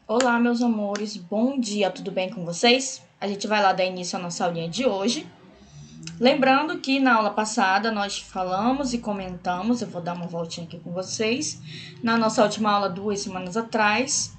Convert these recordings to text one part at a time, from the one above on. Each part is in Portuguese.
Olá, meus amores, bom dia, tudo bem com vocês? A gente vai lá dar início à nossa aulinha de hoje. Lembrando que na aula passada nós falamos e comentamos, eu vou dar uma voltinha aqui com vocês. Na nossa última aula, 2 semanas atrás,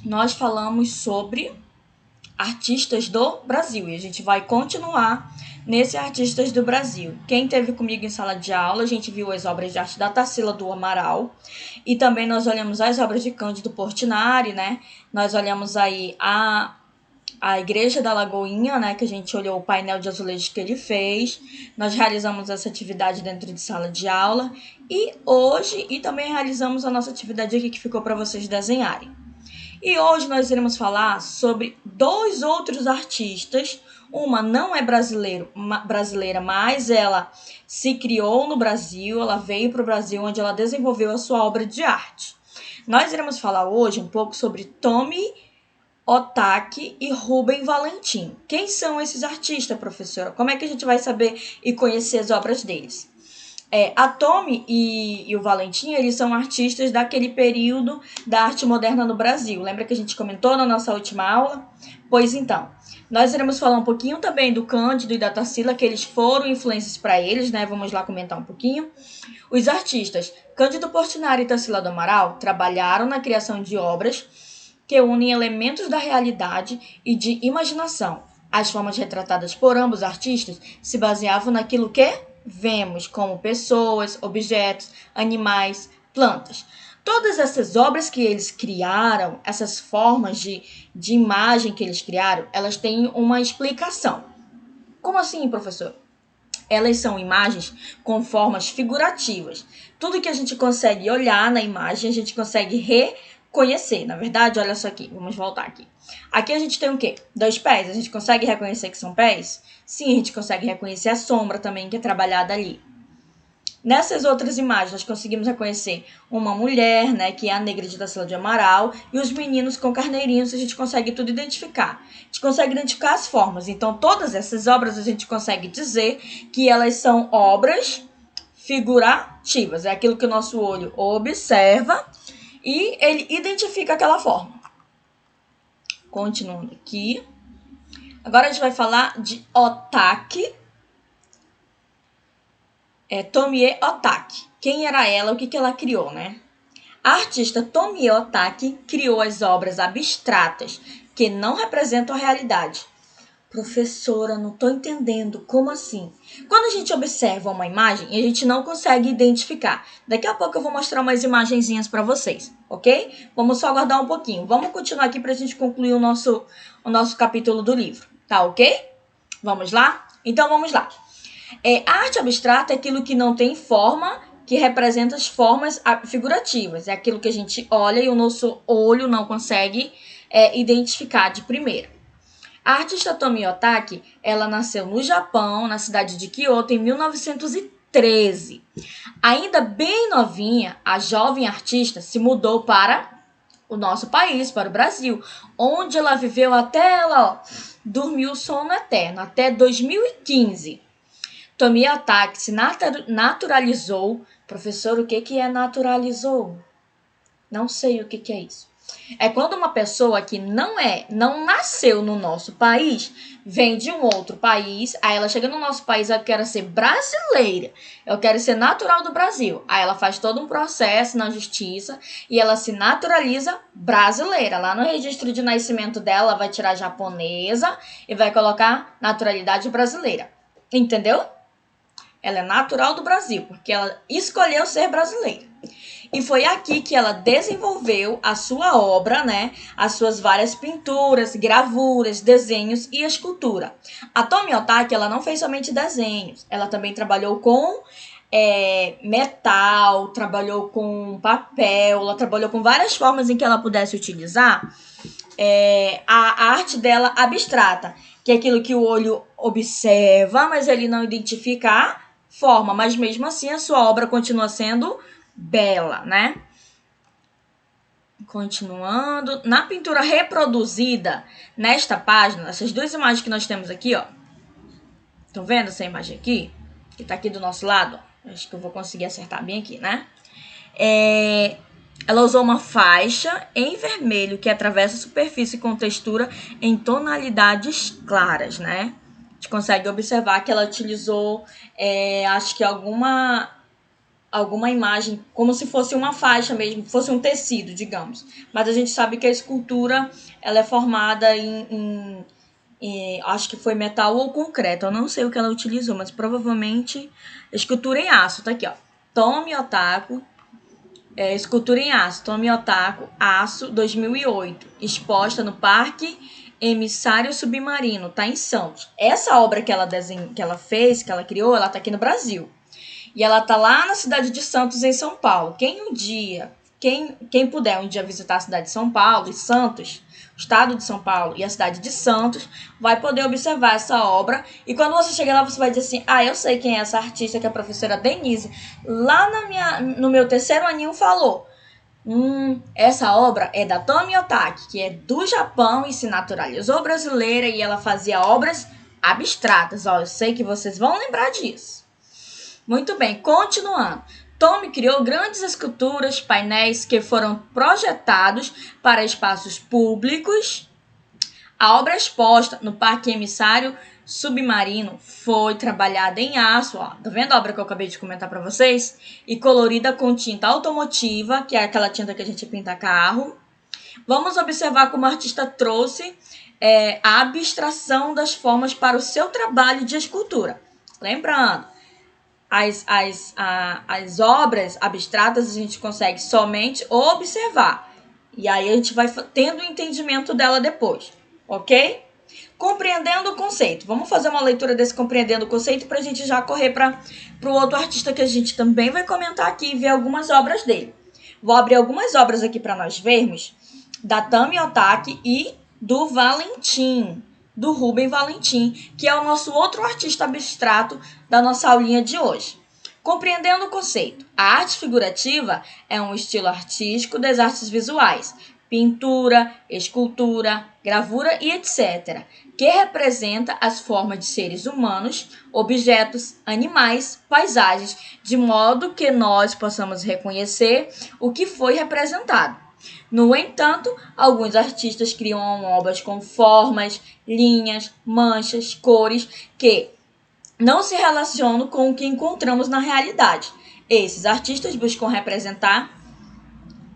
nós falamos sobre artistas do Brasil e a gente vai continuar nesse Artistas do Brasil. Quem esteve comigo em sala de aula, a gente viu as obras de arte da Tarsila do Amaral e também nós olhamos as obras de Cândido Portinari, né? Nós olhamos aí a Igreja da Lagoinha, né, que a gente olhou o painel de azulejos que ele fez. Nós realizamos essa atividade dentro de sala de aula e também realizamos a nossa atividade aqui que ficou para vocês desenharem. E hoje nós iremos falar sobre dois outros artistas. Uma não é brasileira, mas ela se criou no Brasil, ela veio para o Brasil, onde ela desenvolveu a sua obra de arte. Nós iremos falar hoje um pouco sobre Tomi Otaki e Rubem Valentim. Quem são esses artistas, professora? Como é que a gente vai saber e conhecer as obras deles? A Tomi e o Valentim, eles são artistas daquele período da arte moderna no Brasil. Lembra que a gente comentou na nossa última aula? Pois então, nós iremos falar um pouquinho também do Cândido e da Tarsila, que eles foram influências para eles, né? Vamos lá comentar um pouquinho. Os artistas Cândido Portinari e Tarsila do Amaral trabalharam na criação de obras que unem elementos da realidade e de imaginação. As formas retratadas por ambos artistas se baseavam naquilo que vemos, como pessoas, objetos, animais, plantas. Todas essas obras que eles criaram, essas formas de imagem que eles criaram, elas têm uma explicação. Como assim, professor? Elas são imagens com formas figurativas. Tudo que a gente consegue olhar na imagem, a gente consegue reconhecer. Na verdade, olha só aqui, vamos voltar aqui. Aqui a gente tem o quê? 2 pés. A gente consegue reconhecer que são pés? Sim, a gente consegue reconhecer a sombra também que é trabalhada ali. Nessas outras imagens, nós conseguimos reconhecer uma mulher, né, que é a negra de Tarsila de Amaral, e os meninos com carneirinhos, a gente consegue tudo identificar. A gente consegue identificar as formas. Então, todas essas obras, a gente consegue dizer que elas são obras figurativas. É aquilo que o nosso olho observa e ele identifica aquela forma. Continuando aqui. Agora a gente vai falar de Otaki. Tomie Otaki. Quem era ela? O que ela criou, né? A artista Tomie Otaki criou as obras abstratas que não representam a realidade. Professora, não estou entendendo. Como assim? Quando a gente observa uma imagem, a gente não consegue identificar. Daqui a pouco eu vou mostrar umas imagenzinhas para vocês, ok? Vamos só aguardar um pouquinho. Vamos continuar aqui para a gente concluir o nosso capítulo do livro, tá ok? Vamos lá? Então vamos lá. A arte abstrata é aquilo que não tem forma, que representa as formas figurativas. É aquilo que a gente olha e o nosso olho não consegue identificar de primeira. A artista Tomie Otaki, ela nasceu no Japão, na cidade de Kyoto, em 1913. Ainda bem novinha, a jovem artista se mudou para o nosso país, para o Brasil, onde ela viveu até ela dormiu o sono eterno, até 2015. Tomie Otaki se naturalizou. Professor, o que é naturalizou? Não sei o que é isso. É quando uma pessoa que não nasceu no nosso país, vem de um outro país, aí ela chega no nosso país, eu quero ser brasileira, eu quero ser natural do Brasil. Aí ela faz todo um processo na justiça e ela se naturaliza brasileira. Lá no registro de nascimento dela, ela vai tirar japonesa e vai colocar naturalidade brasileira. Entendeu? Ela é natural do Brasil, porque ela escolheu ser brasileira. E foi aqui que ela desenvolveu a sua obra, né? As suas várias pinturas, gravuras, desenhos e escultura. A Tomie Otaki, ela não fez somente desenhos. Ela também trabalhou com metal, trabalhou com papel, ela trabalhou com várias formas em que ela pudesse utilizar a arte dela abstrata, que é aquilo que o olho observa, mas ele não identifica a forma. Mas mesmo assim, a sua obra continua sendo bela, né? Continuando. Na pintura reproduzida nesta página, essas 2 imagens que nós temos aqui, ó. Estão vendo essa imagem aqui? Que tá aqui do nosso lado. Acho que eu vou conseguir acertar bem aqui, né? Ela usou uma faixa em vermelho que atravessa a superfície com textura em tonalidades claras, né? A gente consegue observar que ela utilizou, acho que alguma imagem, como se fosse uma faixa mesmo, fosse um tecido, digamos. Mas a gente sabe que a escultura ela é formada em acho que foi metal ou concreto. Eu não sei o que ela utilizou, mas provavelmente escultura em aço. Tá aqui, ó. Tomi Otako, escultura em aço. Tomi Otako, aço, 2008. Exposta no Parque Emissário Submarino, tá em Santos. Essa obra que ela fez, que ela criou, ela tá aqui no Brasil. E ela tá lá na cidade de Santos, em São Paulo. Quem puder um dia visitar a cidade de São Paulo e Santos, o estado de São Paulo e a cidade de Santos, vai poder observar essa obra. E quando você chegar lá, você vai dizer assim, eu sei quem é essa artista, que é a professora Denise, lá no meu terceiro aninho falou. Essa obra é da Tomi Otaki, que é do Japão e se naturalizou brasileira, e ela fazia obras abstratas. Eu sei que vocês vão lembrar disso. Muito bem, continuando. Tomi criou grandes esculturas, painéis que foram projetados para espaços públicos. A obra exposta no Parque Emissário Submarino foi trabalhada em aço, ó. Tá vendo a obra que eu acabei de comentar para vocês? E colorida com tinta automotiva, que é aquela tinta que a gente pinta carro. Vamos observar como o artista trouxe a abstração das formas para o seu trabalho de escultura. Lembrando, as obras abstratas a gente consegue somente observar. E aí a gente vai tendo o entendimento dela depois, ok? Compreendendo o conceito. Vamos fazer uma leitura desse compreendendo o conceito para a gente já correr para o outro artista que a gente também vai comentar aqui e ver algumas obras dele. Vou abrir algumas obras aqui para nós vermos, da Tomi Otaki e do Valentim, do Rubem Valentim, que é o nosso outro artista abstrato da nossa aulinha de hoje. Compreendendo o conceito. A arte figurativa é um estilo artístico das artes visuais, pintura, escultura, gravura e etc., que representa as formas de seres humanos, objetos, animais, paisagens, de modo que nós possamos reconhecer o que foi representado. No entanto, alguns artistas criam obras com formas, linhas, manchas, cores que não se relacionam com o que encontramos na realidade. Esses artistas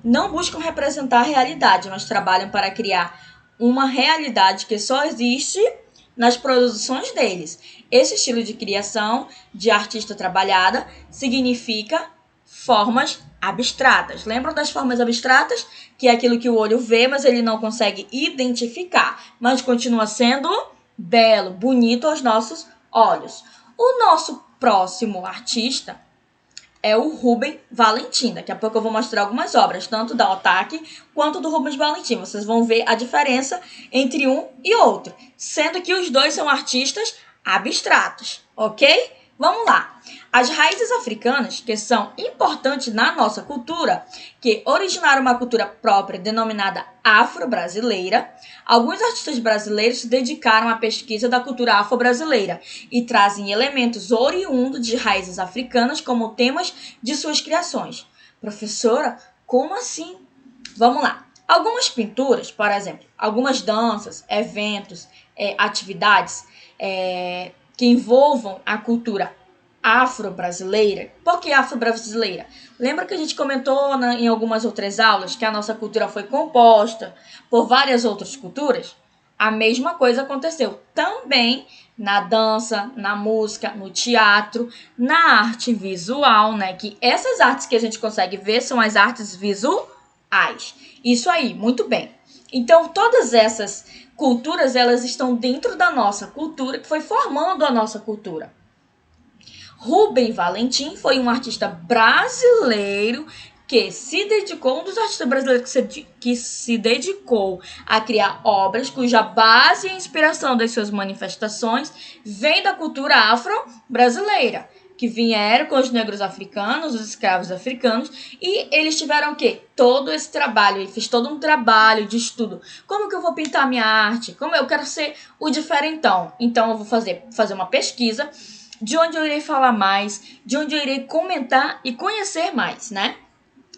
não buscam representar a realidade, mas trabalham para criar uma realidade que só existe nas produções deles. Esse estilo de criação de artista trabalhada significa formas abstratas. Lembram das formas abstratas? Que é aquilo que o olho vê, mas ele não consegue identificar, mas continua sendo belo, bonito aos nossos olhos. O nosso próximo artista é o Rubem Valentim. Daqui a pouco eu vou mostrar algumas obras, tanto da Otaki quanto do Rubens Valentim. Vocês vão ver a diferença entre um e outro, sendo que os dois são artistas abstratos, ok? Vamos lá. As raízes africanas, que são importantes na nossa cultura, que originaram uma cultura própria denominada afro-brasileira, alguns artistas brasileiros se dedicaram à pesquisa da cultura afro-brasileira e trazem elementos oriundos de raízes africanas como temas de suas criações. Professora, como assim? Vamos lá. Algumas pinturas, por exemplo, algumas danças, eventos, atividades que envolvam a cultura afro-brasileira. Por que afro-brasileira? Lembra que a gente comentou em algumas outras aulas que a nossa cultura foi composta por várias outras culturas? A mesma coisa aconteceu também na dança, na música, no teatro, na arte visual, né? Que essas artes que a gente consegue ver são as artes visuais. Isso aí, muito bem. Então, todas essas culturas, elas estão dentro da nossa cultura, que foi formando a nossa cultura. Rubem Valentim foi um artista brasileiro que se dedicou, um dos artistas brasileiros que se dedicou a criar obras cuja base e inspiração das suas manifestações vem da cultura afro-brasileira, que vieram com os negros africanos, os escravos africanos, e eles tiveram o quê? Todo esse trabalho, ele fez todo um trabalho de estudo. Como que eu vou pintar minha arte? Como eu quero ser o diferentão? Então eu vou fazer uma pesquisa de onde eu irei falar mais, de onde eu irei comentar e conhecer mais, né?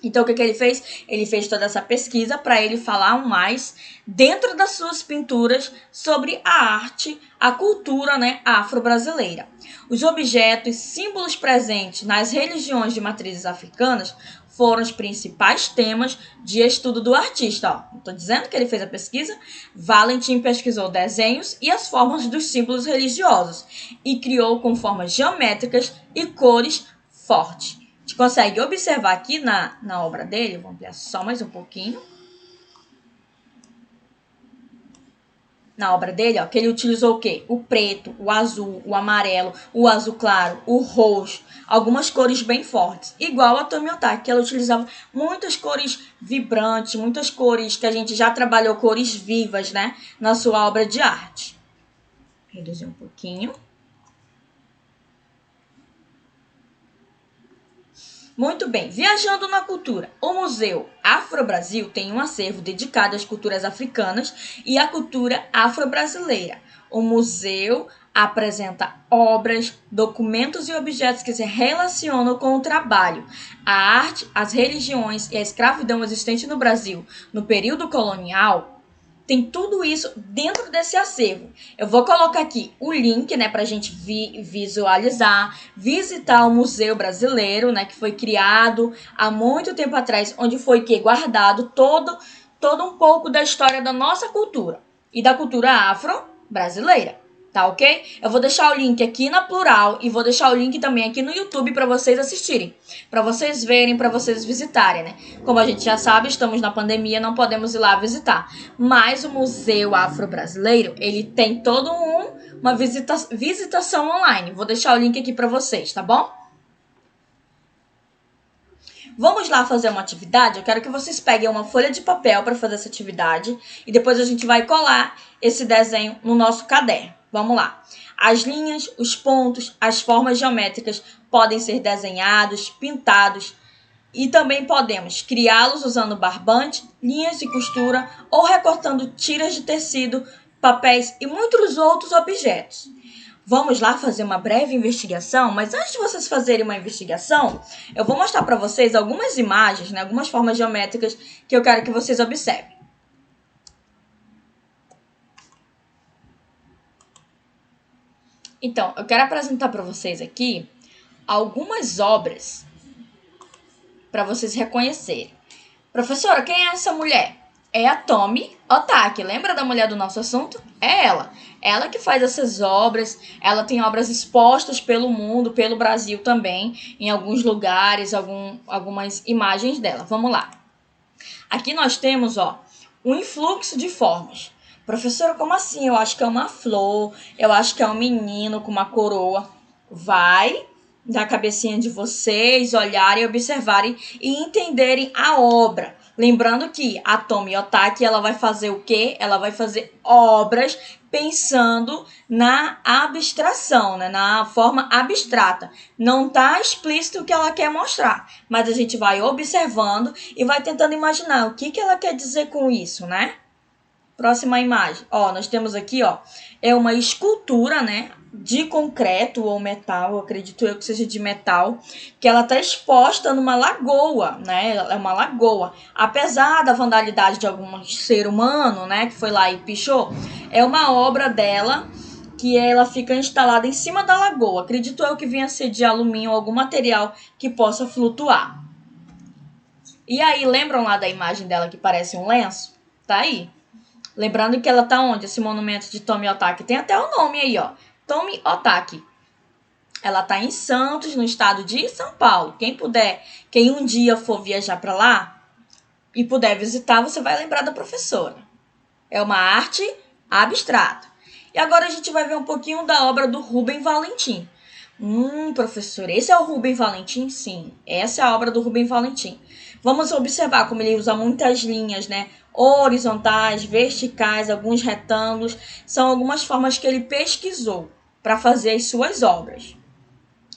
Então, o que ele fez? Ele fez toda essa pesquisa para ele falar mais dentro das suas pinturas sobre a arte, a cultura, né, afro-brasileira. Os objetos, símbolos presentes nas religiões de matrizes africanas foram os principais temas de estudo do artista. Estou dizendo que ele fez a pesquisa. Valentim pesquisou desenhos e as formas dos símbolos religiosos e criou com formas geométricas e cores fortes. A gente consegue observar aqui na obra dele, vou ampliar só mais um pouquinho. Na obra dele, ó, que ele utilizou o quê? O preto, o azul, o amarelo, o azul claro, o roxo, algumas cores bem fortes. Igual a Tomi Otaki, que ela utilizava muitas cores vibrantes, muitas cores que a gente já trabalhou, cores vivas, né? Na sua obra de arte. Reduzir um pouquinho. Muito bem, viajando na cultura. O Museu Afro-Brasil tem um acervo dedicado às culturas africanas e à cultura afro-brasileira. O museu apresenta obras, documentos e objetos que se relacionam com o trabalho, a arte, as religiões e a escravidão existente no Brasil no período colonial. Tem tudo isso dentro desse acervo. Eu vou colocar aqui o link, né, para a gente visualizar, visitar o Museu Brasileiro, né, que foi criado há muito tempo atrás, onde foi guardado todo um pouco da história da nossa cultura e da cultura afro-brasileira. Tá ok? Eu vou deixar o link aqui na Plural e vou deixar o link também aqui no YouTube para vocês assistirem, para vocês verem, para vocês visitarem, né? Como a gente já sabe, estamos na pandemia, não podemos ir lá visitar. Mas o Museu Afro-Brasileiro, ele tem todo uma visitação online. Vou deixar o link aqui para vocês, tá bom? Vamos lá fazer uma atividade? Eu quero que vocês peguem uma folha de papel para fazer essa atividade e depois a gente vai colar esse desenho no nosso caderno. Vamos lá. As linhas, os pontos, as formas geométricas podem ser desenhados, pintados e também podemos criá-los usando barbante, linhas de costura ou recortando tiras de tecido, papéis e muitos outros objetos. Vamos lá fazer uma breve investigação, mas antes de vocês fazerem uma investigação, eu vou mostrar para vocês algumas imagens, né, algumas formas geométricas que eu quero que vocês observem. Então, eu quero apresentar para vocês aqui algumas obras para vocês reconhecerem. Professora, quem é essa mulher? É a Tomi Otaki. Lembra da mulher do nosso assunto? É ela. Ela que faz essas obras. Ela tem obras expostas pelo mundo, pelo Brasil também, em alguns lugares, algumas imagens dela. Vamos lá. Aqui nós temos, ó, um influxo de formas. Professora, como assim? Eu acho que é uma flor, eu acho que é um menino com uma coroa. Vai da cabecinha de vocês olharem, observarem e entenderem a obra. Lembrando que a Tomi Otaki, ela vai fazer o quê? Ela vai fazer obras pensando na abstração, né? Na forma abstrata. Não está explícito o que ela quer mostrar, mas a gente vai observando e vai tentando imaginar o que ela quer dizer com isso, né? Próxima imagem. Ó, nós temos aqui, ó, é uma escultura, né, de concreto ou metal, acredito eu que seja de metal, que ela está exposta numa lagoa, né? É uma lagoa. Apesar da vandalidade de algum ser humano, né, que foi lá e pichou, é uma obra dela que ela fica instalada em cima da lagoa. Acredito eu que venha ser de alumínio ou algum material que possa flutuar. E aí, lembram lá da imagem dela que parece um lenço? Tá aí. Lembrando que ela tá onde? Esse monumento de Tomi Otaki. Tem até o nome aí, ó. Tomi Otaki. Ela tá em Santos, no estado de São Paulo. Quem puder, quem um dia for viajar para lá e puder visitar, você vai lembrar da professora. É uma arte abstrata. E agora a gente vai ver um pouquinho da obra do Rubem Valentim. Professor, esse é o Rubem Valentim? Sim, essa é a obra do Rubem Valentim. Vamos observar como ele usa muitas linhas, né? Horizontais, verticais, alguns retângulos. São algumas formas que ele pesquisou para fazer as suas obras.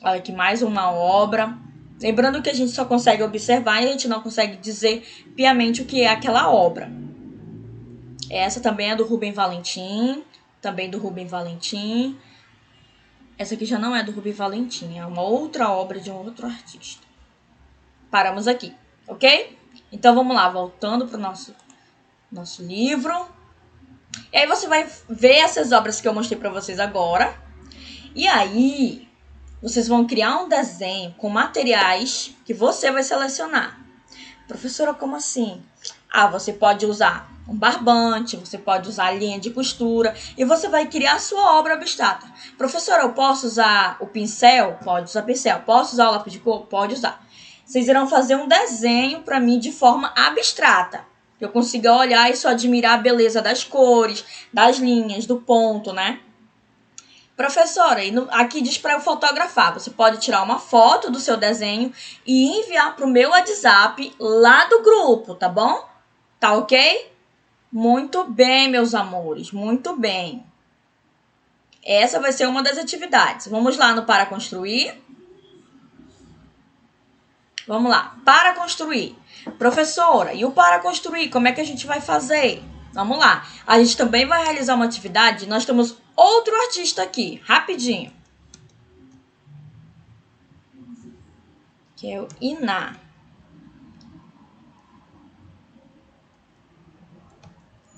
Olha aqui, mais uma obra. Lembrando que a gente só consegue observar e a gente não consegue dizer piamente o que é aquela obra. Essa também é do Rubem Valentim. Também do Rubem Valentim. Essa aqui já não é do Rubem Valentim, é uma outra obra de um outro artista. Paramos aqui. ok? Então, vamos lá, voltando para o nosso livro. E aí, você vai ver essas obras que eu mostrei para vocês agora. E aí, vocês vão criar um desenho com materiais que você vai selecionar. Professora, como assim? Você pode usar um barbante, você pode usar linha de costura e você vai criar a sua obra abstrata. Professora, eu posso usar o pincel? Pode usar pincel. Posso usar o lápis de cor? Pode usar. Vocês irão fazer um desenho para mim de forma abstrata. Que eu consiga olhar e só admirar a beleza das cores, das linhas, do ponto, né? Professora, aqui diz para eu fotografar. Você pode tirar uma foto do seu desenho e enviar para o meu WhatsApp lá do grupo, tá bom? Tá ok? Muito bem, meus amores, muito bem. Essa vai ser uma das atividades. Vamos lá no para construir. Vamos lá, para construir. Professora, e o para construir, como é que a gente vai fazer? Vamos lá. A gente também vai realizar uma atividade. Nós temos outro artista aqui, rapidinho. Que é o Iná.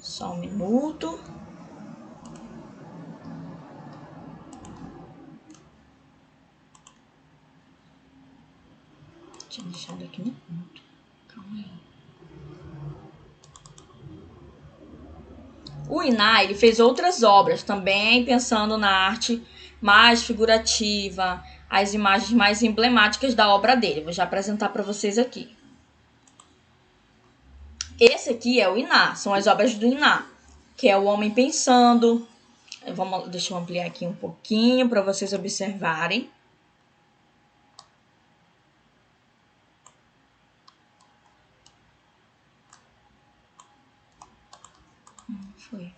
Só um minuto. Tinha deixado aqui no ponto. Calma aí. O Iná, ele fez outras obras também, pensando na arte mais figurativa, as imagens mais emblemáticas da obra dele. Vou já apresentar para vocês aqui. Esse aqui é o Iná, são as obras do Iná, que é o Homem Pensando. Deixa eu ampliar aqui um pouquinho para vocês observarem. Foi.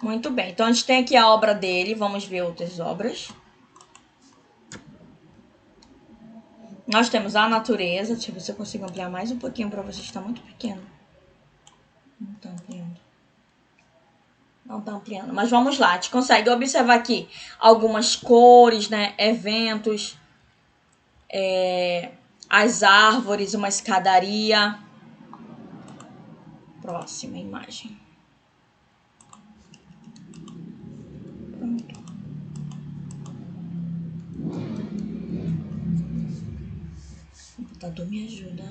Muito bem, então a gente tem aqui a obra dele, vamos ver outras obras. Nós temos a natureza, deixa eu ver se eu consigo ampliar mais um pouquinho para vocês, está muito pequeno. Não está ampliando. Não está ampliando, mas vamos lá, a gente consegue observar aqui algumas cores, né, eventos, as árvores, uma escadaria. Próxima imagem. Pronto. O computador me ajuda.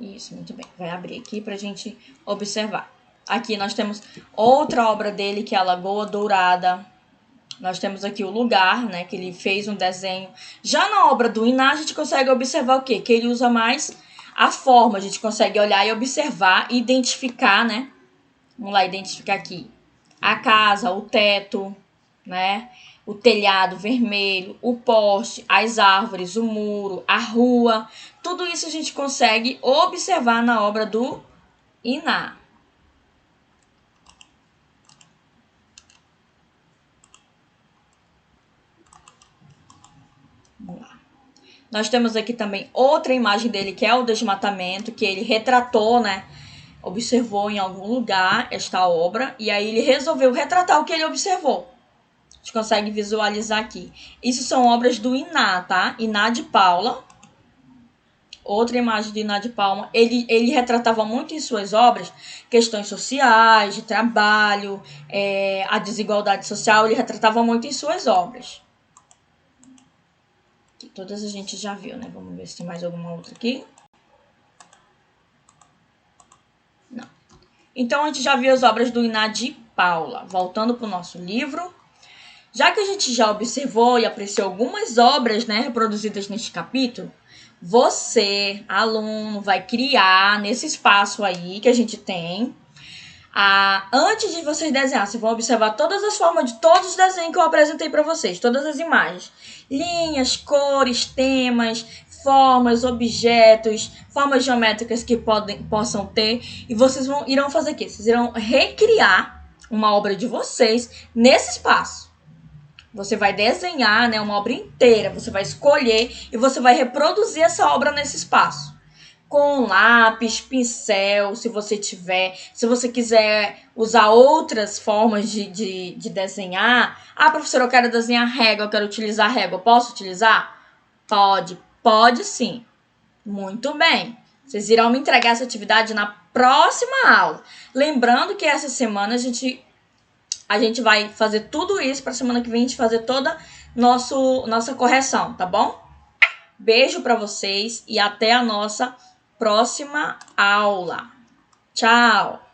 Isso, muito bem. Vai abrir aqui para a gente observar. Aqui nós temos outra obra dele, que é a Lagoa Dourada. Nós temos aqui o lugar, né, que ele fez um desenho. Já na obra do Iná, a gente consegue observar o quê? Que ele usa mais a forma. A gente consegue olhar e observar e identificar, né? Vamos lá, identificar aqui. A casa, o teto, né? O telhado vermelho, o poste, as árvores, o muro, a rua. Tudo isso a gente consegue observar na obra do Iná. Vamos lá. Nós temos aqui também outra imagem dele, que é o desmatamento, que ele retratou, né? Observou em algum lugar esta obra, e aí ele resolveu retratar o que ele observou. A gente consegue visualizar aqui. Isso são obras do Iná, tá? Iná de Paula. Outra imagem de Iná de Paula. Ele retratava muito em suas obras questões sociais, de trabalho, a desigualdade social. Ele retratava muito em suas obras. Que todas a gente já viu, né? Vamos ver se tem mais alguma outra aqui. Não. Então, a gente já viu as obras do Iná de Paula. Voltando para o nosso livro. Já que a gente já observou e apreciou algumas obras, né, reproduzidas neste capítulo, você, aluno, vai criar nesse espaço aí que a gente tem. Antes de vocês desenhar, vocês vão observar todas as formas de todos os desenhos que eu apresentei para vocês, todas as imagens. Linhas, cores, temas, formas, objetos, formas geométricas que possam ter. E vocês irão fazer o quê? Vocês irão recriar uma obra de vocês nesse espaço. Você vai desenhar, né, uma obra inteira, você vai escolher e você vai reproduzir essa obra nesse espaço. com lápis, pincel, se você tiver. Se você quiser usar outras formas de desenhar. Ah, professora, eu quero desenhar régua, eu quero utilizar régua. Posso utilizar? Pode sim. Muito bem. Vocês irão me entregar essa atividade na próxima aula. Lembrando que essa semana a gente vai fazer tudo isso para a semana que vem a gente fazer toda nossa correção, tá bom? Beijo para vocês e até a nossa próxima aula. Tchau!